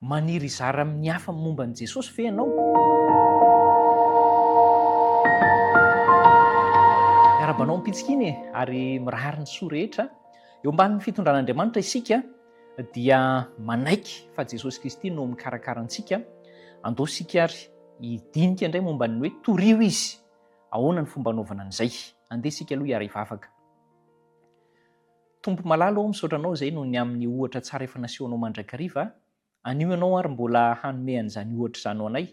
Maniry zara amin'ny hafa momba an'i Jesosy ve ianao? Miarabanao mipitsika iny ary mirary ny soa rehetra. Eo ambanin'ny fitondran'Andriamanitra isika dia manaiky fa Jesosy Kristy no mikarakara antsika. Andao isika ary hidinika indray momba ny hoe torio izy. Ahoana ny fomba anaovana an'izay? Andeha isika aloha hiara hivavaka. Tompo malalo aho misaotra anao izay noho ny amin'ny ohatra tsara efa nasehonao mandrakariva. Anio ianao ary mbola hanome an'izany ohatra izany ho anay.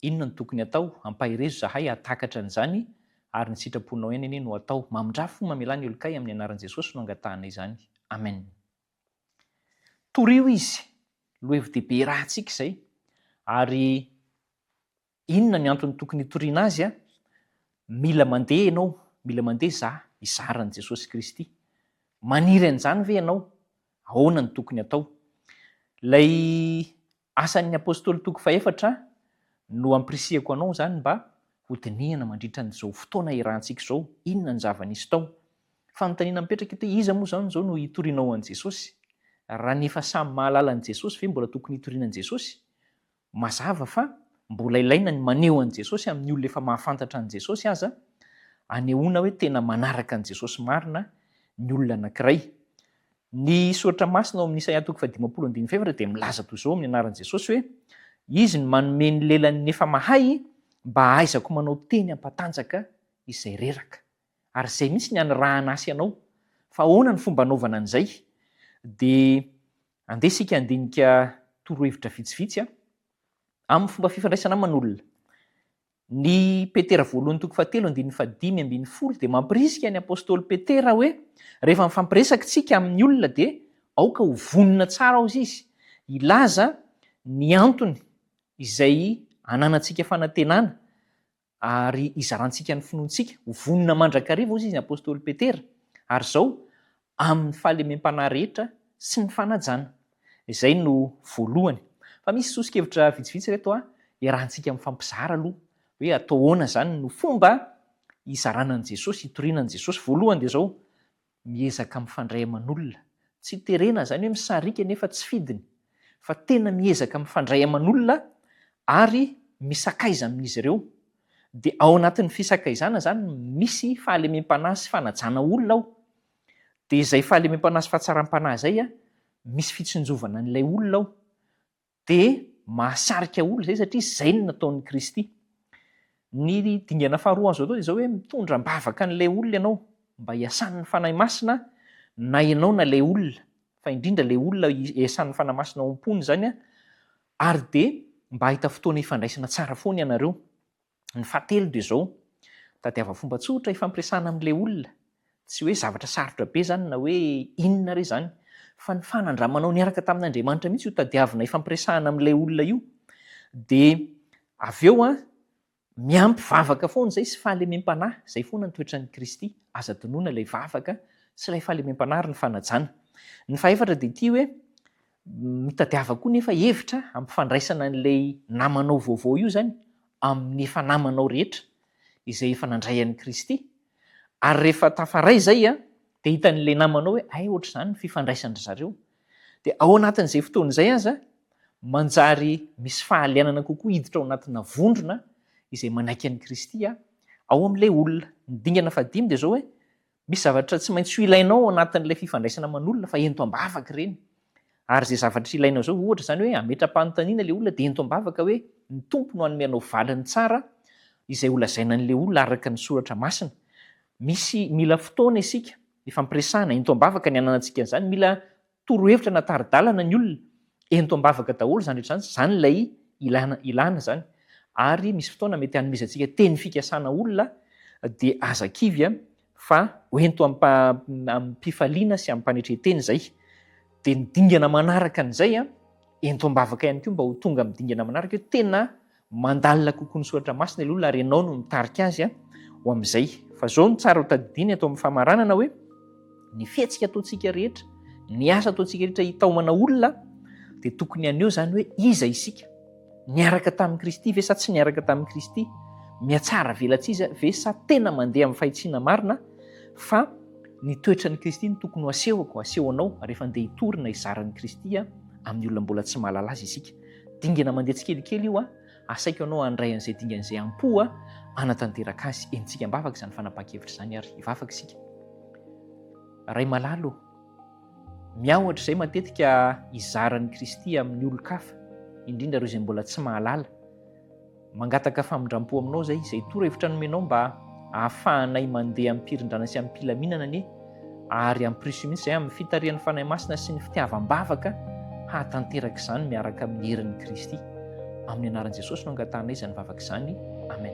Inona ny tokony atao? Ampahirezo zahay hatakatra an'izany ary ny sitraponao ihany anie no atao. Mamindrafo mamelany olokay amin'ny anaran'i Jesosy no angatahanay izany. Amen. Torio izy, lohevi-dehibe rahantsika izay. Ary inona ny antony tokony hitoriana azy? Mila mandeha ianao, mila mandeha izaho hizaran'i Jesosy Kristy. Maniry an'izany ve ianao? Ahoana ny tokony atao? Ilay asan'ny apôstôly toko faefatra no ampirisihako anao izany mba ho dinihana mandritra an'izao fotoana iarahantsika izao. Inona ny zava-nisy tao? Fanontaniana mipetraka eto, iza moa izany izao no hitorianao an'i Jesosy? Raha nefa samy mahalala an'i Jesosy ve mbola tokony hitoriana an'i Jesosy? Mazava fa mbola ilaina ny maneho an'i Jesosy amin'ny olona efa mahafantatra an'i Jesosy aza, anehoana hoe tena manaraka an'i Jesosy marina ny olona anankiray. Ny soratra masina ao amin'ny Isaia 50:24 dia milaza toy izao amin'ny anaran'i Jesosy hoe izy no manome ny lelan'ny efa mahay mba ahaizako manao teny ampatanjaka izay reraka. Ary izay mihitsy ny anyrahana asy ianao. Fa ahoana ny fomba anaovana an'izay? Dia andeha isika handinika torohevitra vitsivitsy amin'ny fomba fifandraisana aman'olona. Ny Petera voalohany toko 4:5-10 dia mampirisika ny apôstôly Petera hoe rehefa mifampiresaka tsika amin'ny olona dia aoka ho vonona tsara ao izy. Ilaza ny antony izay ananantsika fanantenana ary izarantsika ny finoantsika. Ho vonona mandrakariva ao izy ny apôstôly Petera. Ary izao amin'ny fahalemem-panahy rehetra sy ny fanajana. Izay no voalohany. Fa misy sosokevitra vitsivitsy reto iarahantsika mifampizara aloha. Hoe atao ahoana izany no fomba izarana an'i Jesosy, hitoriana an'i Jesosy. Voalohany dia izao, miezaka mifandray aman'olona. Tsy terena izany hoe misarika nefa tsy fidiny. Fa tena miezaka mifandray aman'olona ary misakaiza amin'izy ireo. Dia ao anatin'ny fisakaizana izany misy fahalemem-panahy sy fanajana olona ao. Dia izay fahalemem-panahy sy fahatsaram-panahy izay misy fitsinjovana an'ilay olona ao. Dia mahasarika olona izay satria izay no nataon'i Kristy. Ny dingana faharoa azo atao dia izao hoe mitondra mbavaka an'ilay olona ianao mba hiasan'ny fanahy masina na ianao na ilay olona. Fa indrindra ilay olona hiasan'ny fanahy masina ao am-pony izany ary dia mba hahita fotoana hifandraisana tsara foana ianareo. Ny fahatelo dia izao, tadiava fomba tsotra ifampiresahana amin'ilay olona. Tsy hoe zavatra sarotra be izany na hoe inona re izany. Fa ny fanandramanao niaraka tamin'Andriamanitra mihitsy io tadiavina ifampiresahana amin'ilay olona io. Dia avy eo miampy vavaka foana izay sy fahalemem-panahy. Izay foana ny toetran'i Kristy. Aza dinoina ilay vavaka sy ilay fahalemem-panahy ary ny fanajana. Ny fahaefatra dia ity hoe mitadiava koa nefa hevitra ampifandraisana an'ilay namanao vaovao io izany amin'ny efa namanao rehetra izay efa nandray an'i Kristy. Ary rehefa tafaray izay dia hitan'ilay namanao hoe ohatr' izany ny fifandraisandry zareo. Dia ao anatin'izay fotoana izay aza manjary misy fahalianana kokoa hiditra ao anatina vondrona izay manaiky an'i Kristy ao amin'ilay olona. Ny dingana fahadimy dia izao hoe misy zavatra tsy maintsy ho ilainao ao anatin'ilay fifandraisana aman'olona fa ento ambavaka ireny. Ary izay zavatra ilainao izao ohatra izany hoe hametra-panontaniana ilay olona dia ento ambavaka hoe ny tompo no hanome anao valiny tsara izay ho lazaina an'ilay olona araka ny soratra masina. Mila fotoana isika ifampiresahana ento ambavaka ny ananantsika an'izany. Mila torohevitra natari-dalana ny olona ento ambavaka daholo izany rehetra izany ilay ilana izany. Ary misy fotoana mety hanomezantsika teny fikasana olona dia aza kivy fa hoento am-pifaliana sy am-panetreteny izay. Dia ny dingana manaraka an'izay ento ambavaka ihany koa mba ho tonga amin'ny dingana manaraka hoe tena mandalina kokoa ny soratra masina ilay olona ary ianao no mitarika azy ho amin'izay. Fa izao no tsara ho tadidiny atao amin'ny famaranana hoe ny fihetsika ataontsika rehetra, ny asa ataontsika rehetra hitaomana olona dia tokony aneo izany hoe iza isika. Niaraka tamin'i Kristy ve sa tsy niaraka tamin'i Kristy? Miatsara velat'iza ve sa tena mandeha amin'ny fahitsiana marina? Fa ny toetran'i Kristy no tokony ho asehoko, asehonao rehefa andeha hitorina izaran'i Kristy amin'ny olona mbola tsy mahalala azy isika. Dingana mandeha tsikelikely io asaiko ianao handray an'izay dingan'izay ampo anatanteraka azy. Entsika mbafaka izany fanapa-kevitra izany ary hivavaka isika. Ray malalo, miahotra izay matetika izaran'i Kristy amin'ny olon-kafa, indrindra ireo izay mbola tsy mahalala. Mangataka famindram-po aminao izay torohevitra nomenao mba ahafahanay mandeha amin'ny pirindrana sy amin'ny mpilaminana anie, ary ampiriso mihitsy izay amin'ny fitarian'ny fanahy masina sy ny fitiavam-bavaka hatanteraka izany miaraka amin'ny herin'i Kristy. Amin'ny anaran'i Jesosy no angatahana izany vavaka izany. Amen.